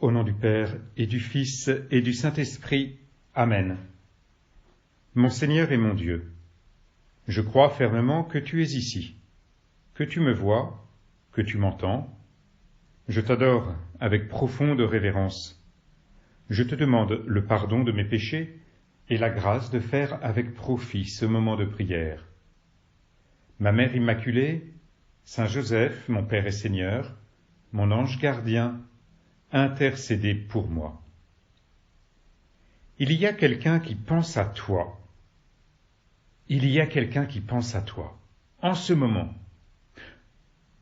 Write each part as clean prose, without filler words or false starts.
Au nom du Père et du Fils et du Saint-Esprit. Amen. Mon Seigneur et mon Dieu, je crois fermement que tu es ici, que tu me vois, que tu m'entends. Je t'adore avec profonde révérence. Je te demande le pardon de mes péchés et la grâce de faire avec profit ce moment de prière. Ma Mère Immaculée, Saint Joseph, mon Père et Seigneur, mon ange gardien, intercédez pour moi. Il y a quelqu'un qui pense à toi. Il y a quelqu'un qui pense à toi, en ce moment.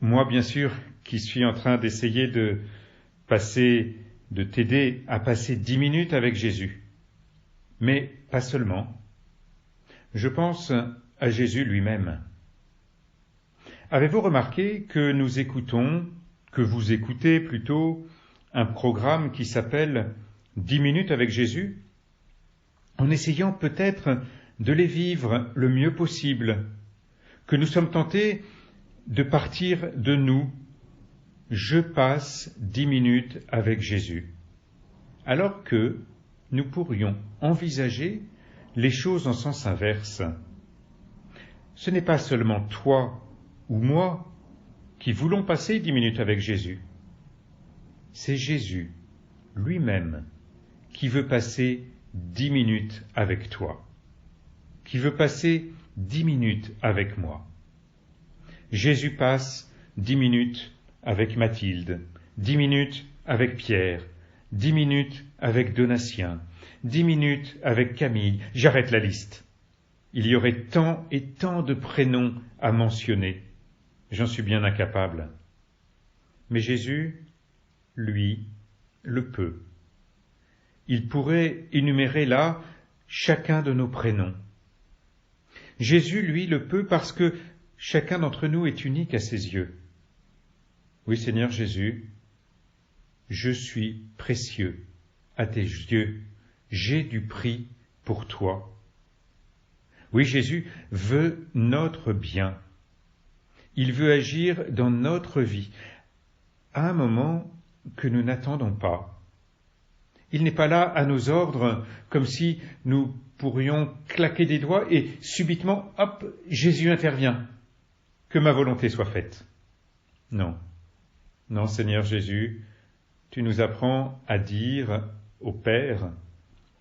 Moi, bien sûr, qui suis en train d'essayer de t'aider à passer 10 minutes avec Jésus. Mais pas seulement. Je pense à Jésus lui-même. Avez-vous remarqué que nous écoutons, que vous écoutez plutôt, un programme qui s'appelle 10 minutes avec Jésus, en essayant peut-être de les vivre le mieux possible, que nous sommes tentés de partir de nous. Je passe 10 minutes avec Jésus, alors que nous pourrions envisager les choses en sens inverse. Ce n'est pas seulement toi ou moi qui voulons passer 10 minutes avec Jésus. C'est Jésus lui-même qui veut passer 10 minutes avec toi, qui veut passer 10 minutes avec moi. Jésus passe 10 minutes avec Mathilde, 10 minutes avec Pierre, 10 minutes avec Donatien, 10 minutes avec Camille. J'arrête la liste. Il y aurait tant et tant de prénoms à mentionner. J'en suis bien incapable. Mais Jésus, lui, le peut. Il pourrait énumérer là chacun de nos prénoms. Jésus, lui, le peut parce que chacun d'entre nous est unique à ses yeux. Oui, Seigneur Jésus, je suis précieux à tes yeux. J'ai du prix pour toi. Oui, Jésus veut notre bien. Il veut agir dans notre vie à un moment que nous n'attendons pas. Il n'est pas là à nos ordres comme si nous pourrions claquer des doigts et subitement, hop, Jésus intervient. Que ma volonté soit faite. Non. Non, Seigneur Jésus, tu nous apprends à dire au Père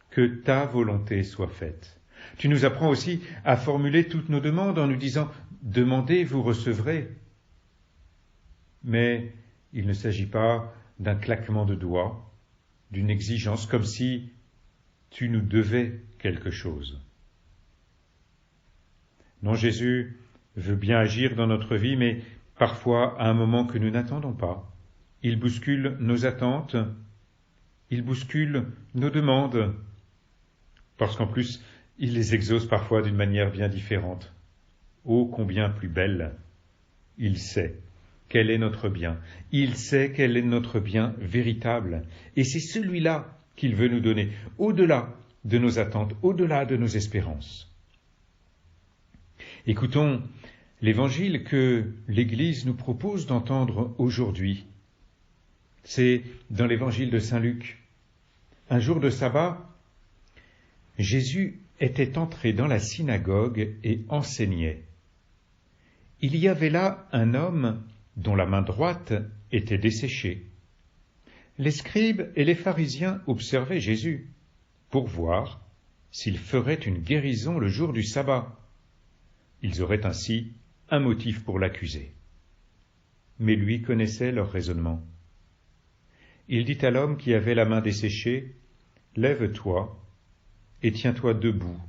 que ta volonté soit faite. Tu nous apprends aussi à formuler toutes nos demandes en nous disant « Demandez, vous recevrez ». Mais il ne s'agit pas d'un claquement de doigts, d'une exigence comme si tu nous devais quelque chose. Non, Jésus veut bien agir dans notre vie, mais parfois à un moment que nous n'attendons pas. Il bouscule nos attentes, il bouscule nos demandes, parce qu'en plus, il les exauce parfois d'une manière bien différente. Oh, combien plus belle! Il sait quel est notre bien, il sait quel est notre bien véritable, et c'est celui-là qu'il veut nous donner, au-delà de nos attentes, au-delà de nos espérances. Écoutons l'évangile que l'Église nous propose d'entendre aujourd'hui. C'est dans l'évangile de Saint Luc. Un jour de sabbat, Jésus était entré dans la synagogue et enseignait. Il y avait là un homme dont la main droite était desséchée. Les scribes et les pharisiens observaient Jésus pour voir s'il ferait une guérison le jour du sabbat. Ils auraient ainsi un motif pour l'accuser. Mais lui connaissait leur raisonnement. Il dit à l'homme qui avait la main desséchée, « Lève-toi et tiens-toi debout,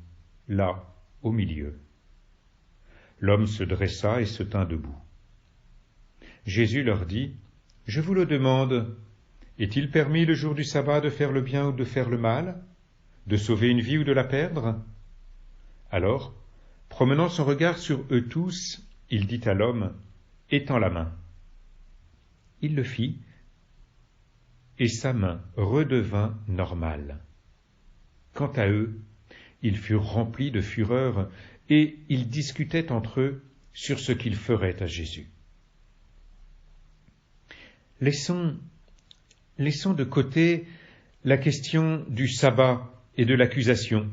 là, au milieu. » L'homme se dressa et se tint debout. Jésus leur dit, « Je vous le demande, est-il permis le jour du sabbat de faire le bien ou de faire le mal, de sauver une vie ou de la perdre ?» Alors, promenant son regard sur eux tous, il dit à l'homme, « Étends la main. » Il le fit, et sa main redevint normale. Quant à eux, ils furent remplis de fureur, et ils discutaient entre eux sur ce qu'ils feraient à Jésus. Laissons laissons de côté la question du sabbat et de l'accusation,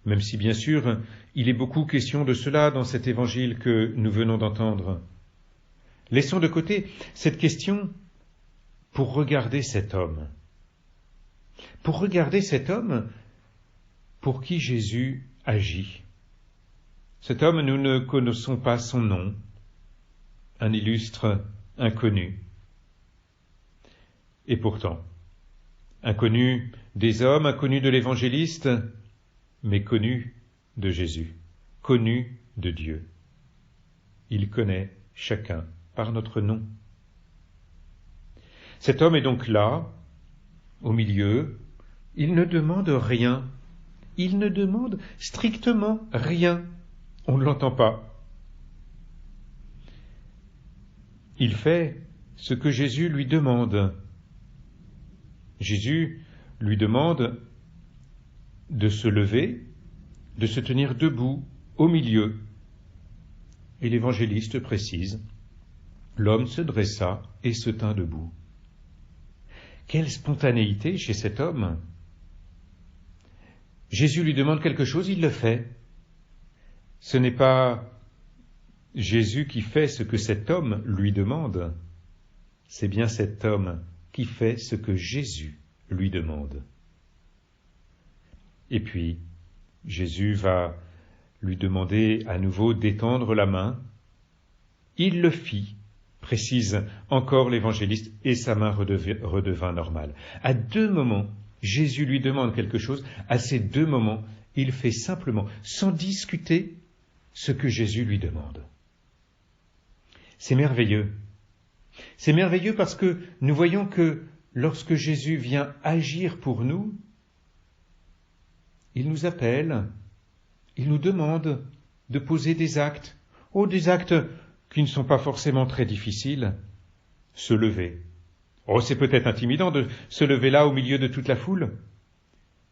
même si bien sûr il est beaucoup question de cela dans cet évangile que nous venons d'entendre. Laissons de côté cette question pour regarder cet homme. Pour regarder cet homme pour qui Jésus agit. Cet homme, nous ne connaissons pas son nom, un illustre inconnu. Et pourtant, inconnu des hommes, inconnu de l'évangéliste, mais connu de Jésus, connu de Dieu. Il connaît chacun par notre nom. Cet homme est donc là, au milieu, il ne demande rien, il ne demande strictement rien, on ne l'entend pas. Il fait ce que Jésus lui demande. Jésus lui demande de se lever, de se tenir debout au milieu. Et l'évangéliste précise, l'homme se dressa et se tint debout. Quelle spontanéité chez cet homme! Jésus lui demande quelque chose, il le fait. Ce n'est pas Jésus qui fait ce que cet homme lui demande, c'est bien cet homme qui fait ce que Jésus lui demande. Et puis, Jésus va lui demander à nouveau d'étendre la main. Il le fit, précise encore l'évangéliste, et sa main redevint normale. À deux moments, Jésus lui demande quelque chose. À ces deux moments, il fait simplement, sans discuter, ce que Jésus lui demande. C'est merveilleux. C'est merveilleux parce que nous voyons que lorsque Jésus vient agir pour nous, il nous appelle, il nous demande de poser des actes, des actes qui ne sont pas forcément très difficiles. Se lever. C'est peut-être intimidant de se lever là au milieu de toute la foule,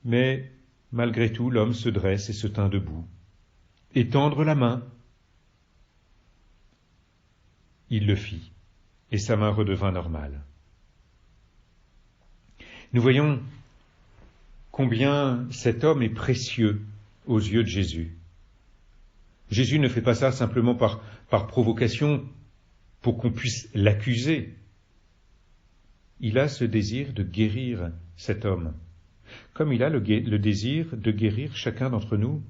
mais malgré tout, l'homme se dresse et se tint debout. Étendre la main. Il le fit, et sa main redevint normale. Nous voyons combien cet homme est précieux aux yeux de Jésus. Jésus ne fait pas ça simplement par provocation, pour qu'on puisse l'accuser. Il a ce désir de guérir cet homme, comme il a le désir de guérir chacun d'entre nous.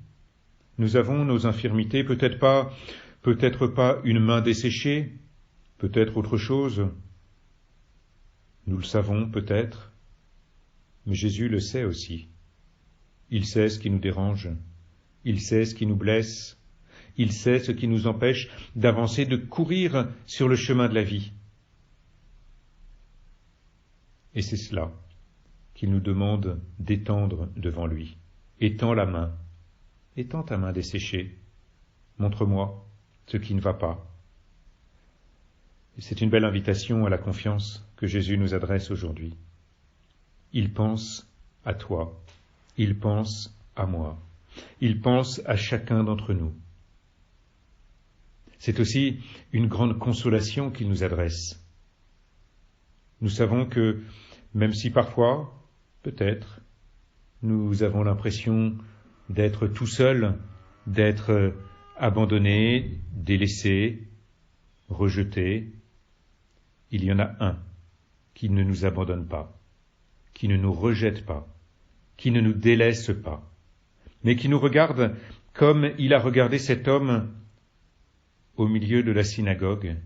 Nous avons nos infirmités, peut-être pas une main desséchée, peut-être autre chose. Nous le savons peut-être, mais Jésus le sait aussi. Il sait ce qui nous dérange, il sait ce qui nous blesse, il sait ce qui nous empêche d'avancer, de courir sur le chemin de la vie. Et c'est cela qu'il nous demande d'étendre devant lui. Étends la main, étends ta main desséchée, montre-moi ce qui ne va pas. Et c'est une belle invitation à la confiance que Jésus nous adresse aujourd'hui. Il pense à toi, il pense à moi, il pense à chacun d'entre nous. C'est aussi une grande consolation qu'il nous adresse. Nous savons que, même si parfois, peut-être, nous avons l'impression d'être tout seuls, d'être abandonnés, délaissés, rejetés, il y en a un qui ne nous abandonne pas, qui ne nous rejette pas, qui ne nous délaisse pas, mais qui nous regarde comme il a regardé cet homme au milieu de la synagogue,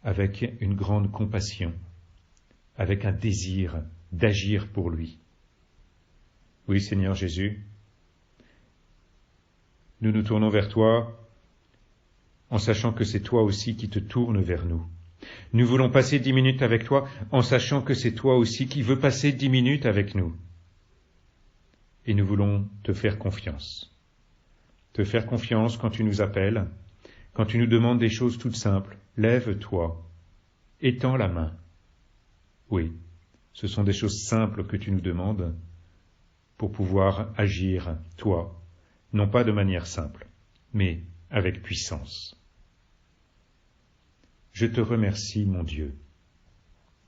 avec une grande compassion, avec un désir d'agir pour lui. Oui, Seigneur Jésus, nous nous tournons vers toi en sachant que c'est toi aussi qui te tournes vers nous. Nous voulons passer 10 minutes avec toi en sachant que c'est toi aussi qui veux passer 10 minutes avec nous. Et nous voulons te faire confiance. Te faire confiance quand tu nous appelles, quand tu nous demandes des choses toutes simples. Lève-toi, étends la main. Oui, ce sont des choses simples que tu nous demandes pour pouvoir agir, toi, non pas de manière simple, mais avec puissance. Je te remercie, mon Dieu,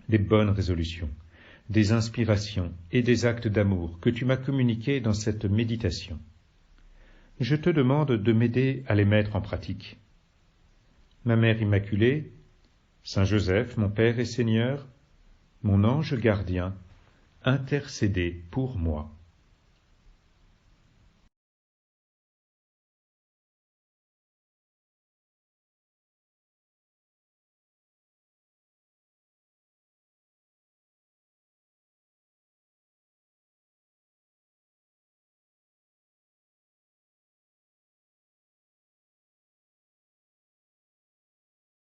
des bonnes résolutions, des inspirations et des actes d'amour que tu m'as communiqués dans cette méditation. Je te demande de m'aider à les mettre en pratique. Ma Mère Immaculée, Saint Joseph, mon Père et Seigneur, mon ange gardien, intercédez pour moi.